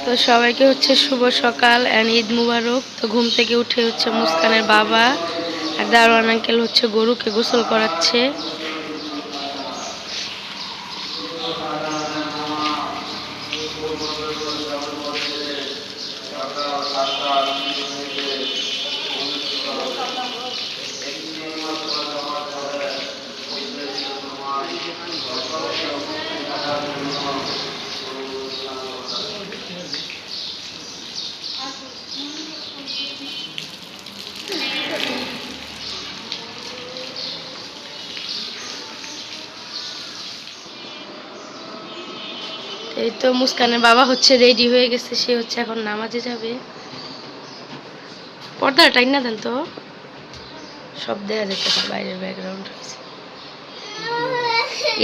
তো সবাইকে হচ্ছে শুভ সকাল এন্ড ঈদ মুবারক। তো ঘুম থেকে উঠে হচ্ছে মুস্কানের বাবা আর দারোয়ান আঙ্কেল হচ্ছে গরুকে গোসল করাচ্ছে। এই তো মুস্কানের বাবা হচ্ছে রেডি হয়ে গেছে, সে হচ্ছে এখন নামাজে যাবে। পর্দাটা টাইট না দেন তো, সব দেখা যেতেছে বাইরের ব্যাকগ্রাউন্ড।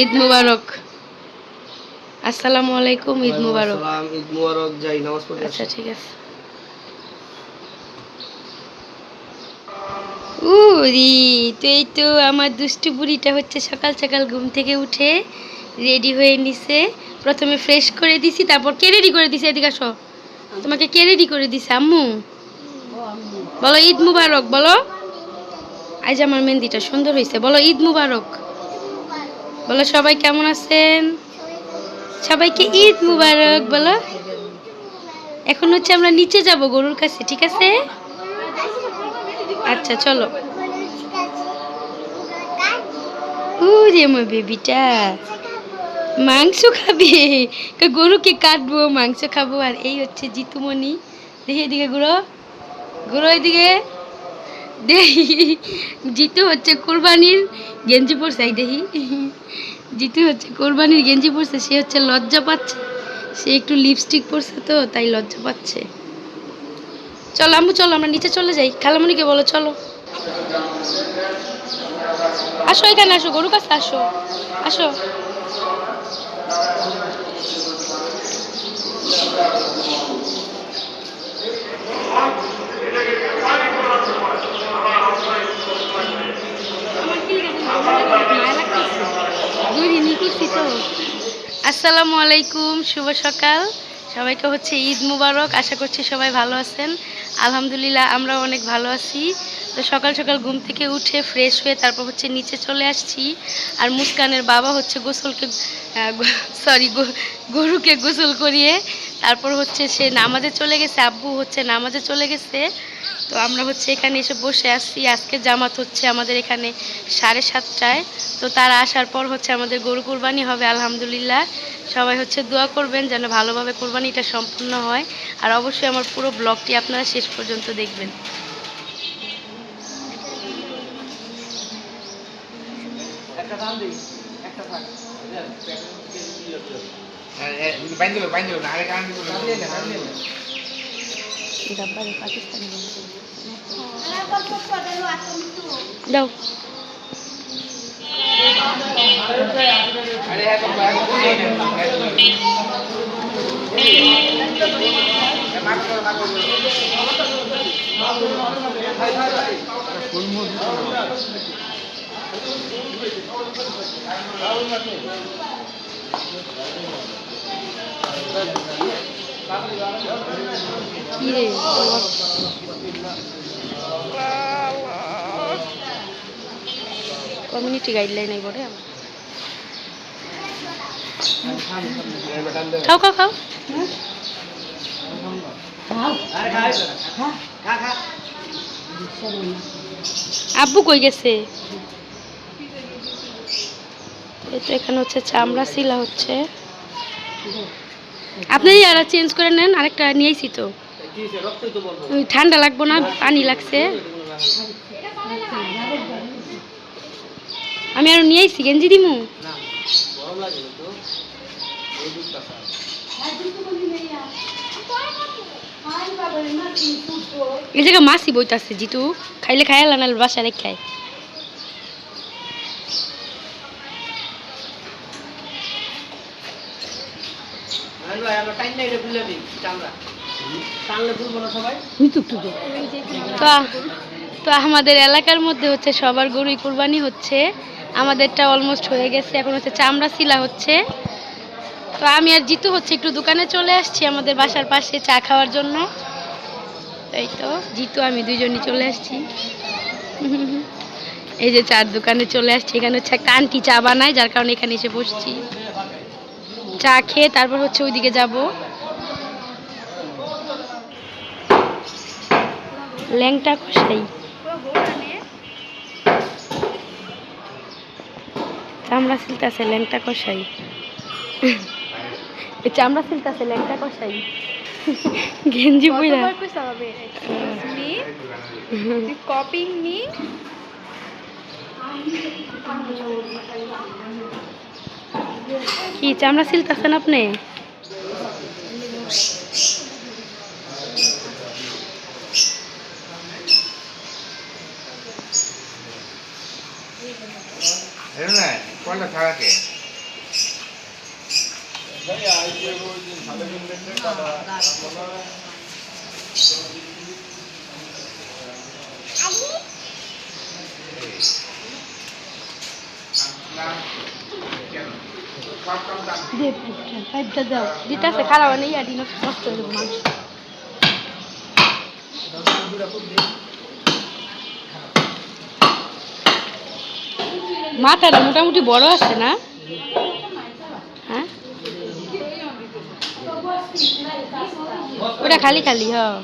ঈদ মুবারক। আসসালামু আলাইকুম। ঈদ মুবারক। ঈদ মুবারক। যাই নামাজ পড়তে। আচ্ছা ঠিক আছে। উরি তো এই তো আমার দুষ্টু বুড়িটা হচ্ছে সকাল সকাল ঘুম থেকে উঠে রেডি হয়ে নিছে। প্রথমে ফ্রেশ করে দিছি, তারপর কে রেডি করে দিছে? এদিকে আসো। তোমাকে কে রেডি করে দিছে? আম্মু। বলো ঈদ মুবারক। বলো আজ আমার মেহেন্দিটা সুন্দর হয়েছে। বলো ঈদ মুবারক। বলো সবাই কেমন আছেন? সবাইকে ঈদ মুবারক বলো। এখন হচ্ছে আমরা নিচে যাব গরুর কাছে, ঠিক আছে? আচ্ছা চলো। ওরে আমার বেবিটা মাংস খাবে, গরুকে কাটবো, মাংস খাবো। আর এই হচ্ছে জিতুমণি। দেখি এদিকে ঘুরো, ঘুরো এদিকে। দেখি জিতু হচ্ছে কোরবানির গেঞ্জি পরছে। দেখি জিতু হচ্ছে কোরবানির গেঞ্জি পরছে, সে হচ্ছে লজ্জা পাচ্ছে। সে একটু লিপস্টিক পরছে তো তাই লজ্জা পাচ্ছে। চলো আম্মু চলো আমরা নিচে চলে যাই। খালামণিকে বলো চলো। আসো এখানে আসো, গরুর কাছে আসো, আসো। আসসালামু আলাইকুম, শুভ সকাল সবাইকে। হচ্ছে ঈদ মুবারক। আশা করছি সবাই ভালো আছেন। আলহামদুলিল্লাহ আমরা অনেক ভালো আছি। তো সকাল সকাল ঘুম থেকে উঠে ফ্রেশ হয়ে তারপর হচ্ছে নিচে চলে আসছি। আর মুস্কানের বাবা হচ্ছে গরুকে গোসল করিয়ে তারপর হচ্ছে সে নামাজে চলে গেছে। আব্বু হচ্ছে নামাজে চলে গেছে। তো আমরা হচ্ছে এখানে এসে বসে আছি। আজকে জামাত হচ্ছে আমাদের এখানে 7:30টায়। তো তারা আসার পর হচ্ছে আমাদের গরু কুরবানি হবে আলহামদুলিল্লাহ। সবাই হচ্ছে দোয়া করবেন যেন ভালোভাবে কুরবানিটা সম্পূর্ণ হয়। আর অবশ্যই আমার পুরো ব্লগটি আপনারা শেষ পর্যন্ত দেখবেন। দাও কি রে কমিউনিটি গাইডলাইন এই বলে খাও খাও খাও। আব্বু কই গেছে? এই তো এখানে হচ্ছে চামড়া শিলা হচ্ছে। আপনি আর চেঞ্জ করে নেন, আরেকটা নিয়েছি তো। ঠান্ডা লাগবো না, পানি লাগছে। আমি আরো নিয়েছি গেঞ্জি দিমু। এই জায়গায় মাছি বইতাছে জিতু খাইলে খাইলা না বাসা রেখে খায় তো আমাদের এলাকার মধ্যে হচ্ছে সবার গরুই কুরবানি হচ্ছে আমাদেরটা অলমোস্ট হয়ে গেছে এখন হচ্ছে চামড়া সিলা হচ্ছে তো আমি আর জিতু হচ্ছে একটু দোকানে চলে আসছি আমাদের বাসার পাশে চা খাওয়ার জন্য এই তো জিতু আমি দুইজনই চলে আসছি এই যে চার দোকানে চলে আসছি এখানে হচ্ছে একটা আন্টি চা বানায় যার কারণে এখানে এসে বসছি চা খেয়ে তারপর হচ্ছে ওইদিকে যাব ল্যাংটা কষাই চামড়া সিলতাছে ল্যাংটা কষাই চামড়া সিলতাছে ল্যাংটা কষাই গেঞ্জি পুরা কপিং মি কি চামড়া সিলতাছেন আপনি দিতেছে খারাপ নেই আর নষ্ট হয়ে যাবে মাংস মাথাটা মোটামুটি বড় আছে না হ্যাঁ ওটা খালি খালি হ্যাঁ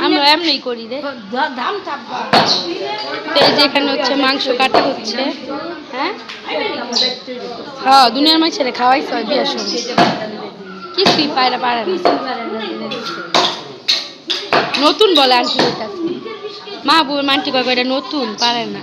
আমরা এমনি করি রে যেখানে হচ্ছে মাংস কাটা হচ্ছে হ্যাঁ হ্যাঁ দুনিয়ার মাঝে খাওয়াইছে হয় বিয়ার সময় কিছুই পারে পারে না নতুন বলে আন্টি মা বউ মান্টি কয় এটা নতুন পারে না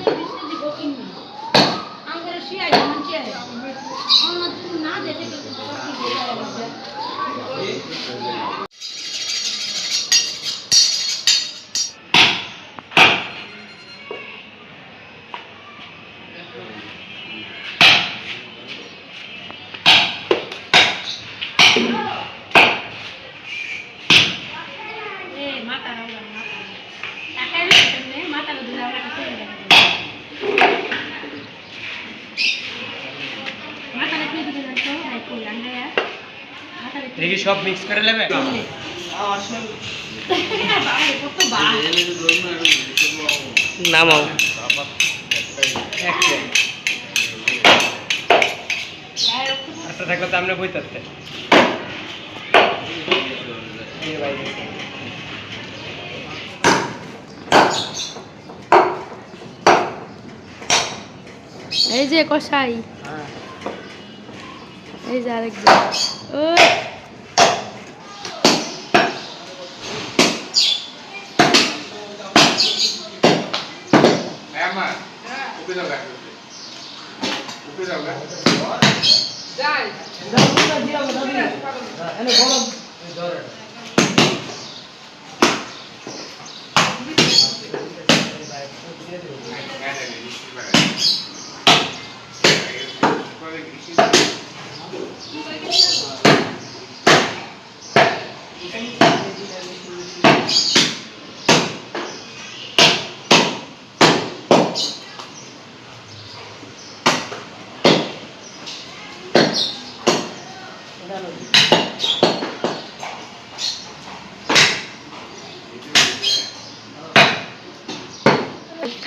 দেখি সব মিক্স করে নেবে নামাও আচ্ছা থাকলে তো আমরা বই থাকতে এই যে কষাই এই যে আরেকজন ওই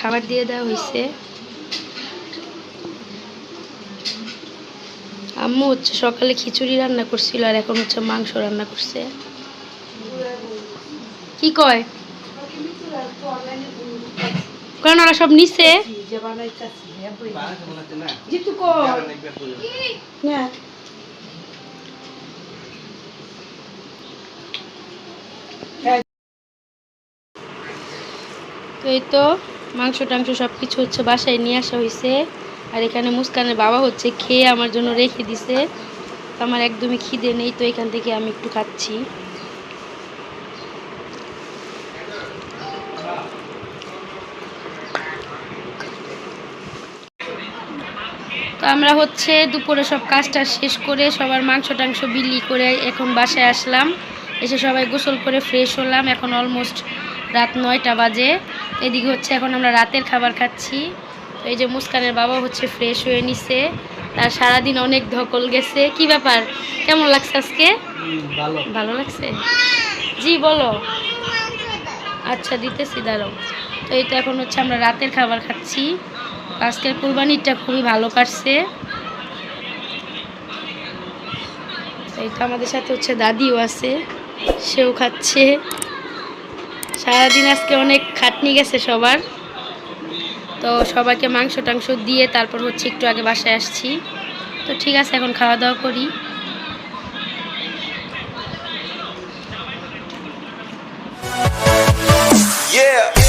খাবার দিয়ে দেওয়া হয়েছে আম্মু হচ্ছে সকালে খিচুড়ি রান্না করছিল আর এখন হচ্ছে মাংস রান্না করছে কি কয় কারণ ওরা সব নিচে এই তো মাংস টাংস সব কিছু হচ্ছে বাসায় নিয়ে আসা হয়েছে। আর এখানে মুস্কানের বাবা হচ্ছে খেয়ে আমার জন্য রেখে দিছে। তো আমার একদমই খিদে নেই, তো এখান থেকে আমি একটু খাচ্ছি। তো আমরা হচ্ছে দুপুরে সব কাজটা শেষ করে সবার মাংস টাংস বিলি করে এখন বাসায় আসলাম। এসে সবাই গোসল করে ফ্রেশ হলাম। এখন অলমোস্ট রাত 9টা বাজে। এদিকে হচ্ছে এখন আমরা রাতের খাবার খাচ্ছি। তো এই যে মুস্কানের বাবা হচ্ছে ফ্রেশ হয়ে নিছে, তার সারাদিন অনেক ধকল গেছে। কি ব্যাপার, কেমন লাগছে আজকে? ভালো। ভালো লাগছে? জি বলো। আচ্ছা দিতেছি, দাঁড়াও। তো এই তো এখন হচ্ছে আমরা রাতের খাবার খাচ্ছি। আজকের কুরবানিটা খুবই ভালো কাটছে। এই তো আমাদের সাথে হচ্ছে দাদিও আছে, সেও খাচ্ছে। সারাদিন আজকে অনেক খাটনি গেছে সবার। তো সবাইকে মাংস টাংস দিয়ে তারপর হচ্ছে একটু আগে বাসায় আসছি। তো ঠিক আছে, এখন খাওয়া দাওয়া করি। Yeah.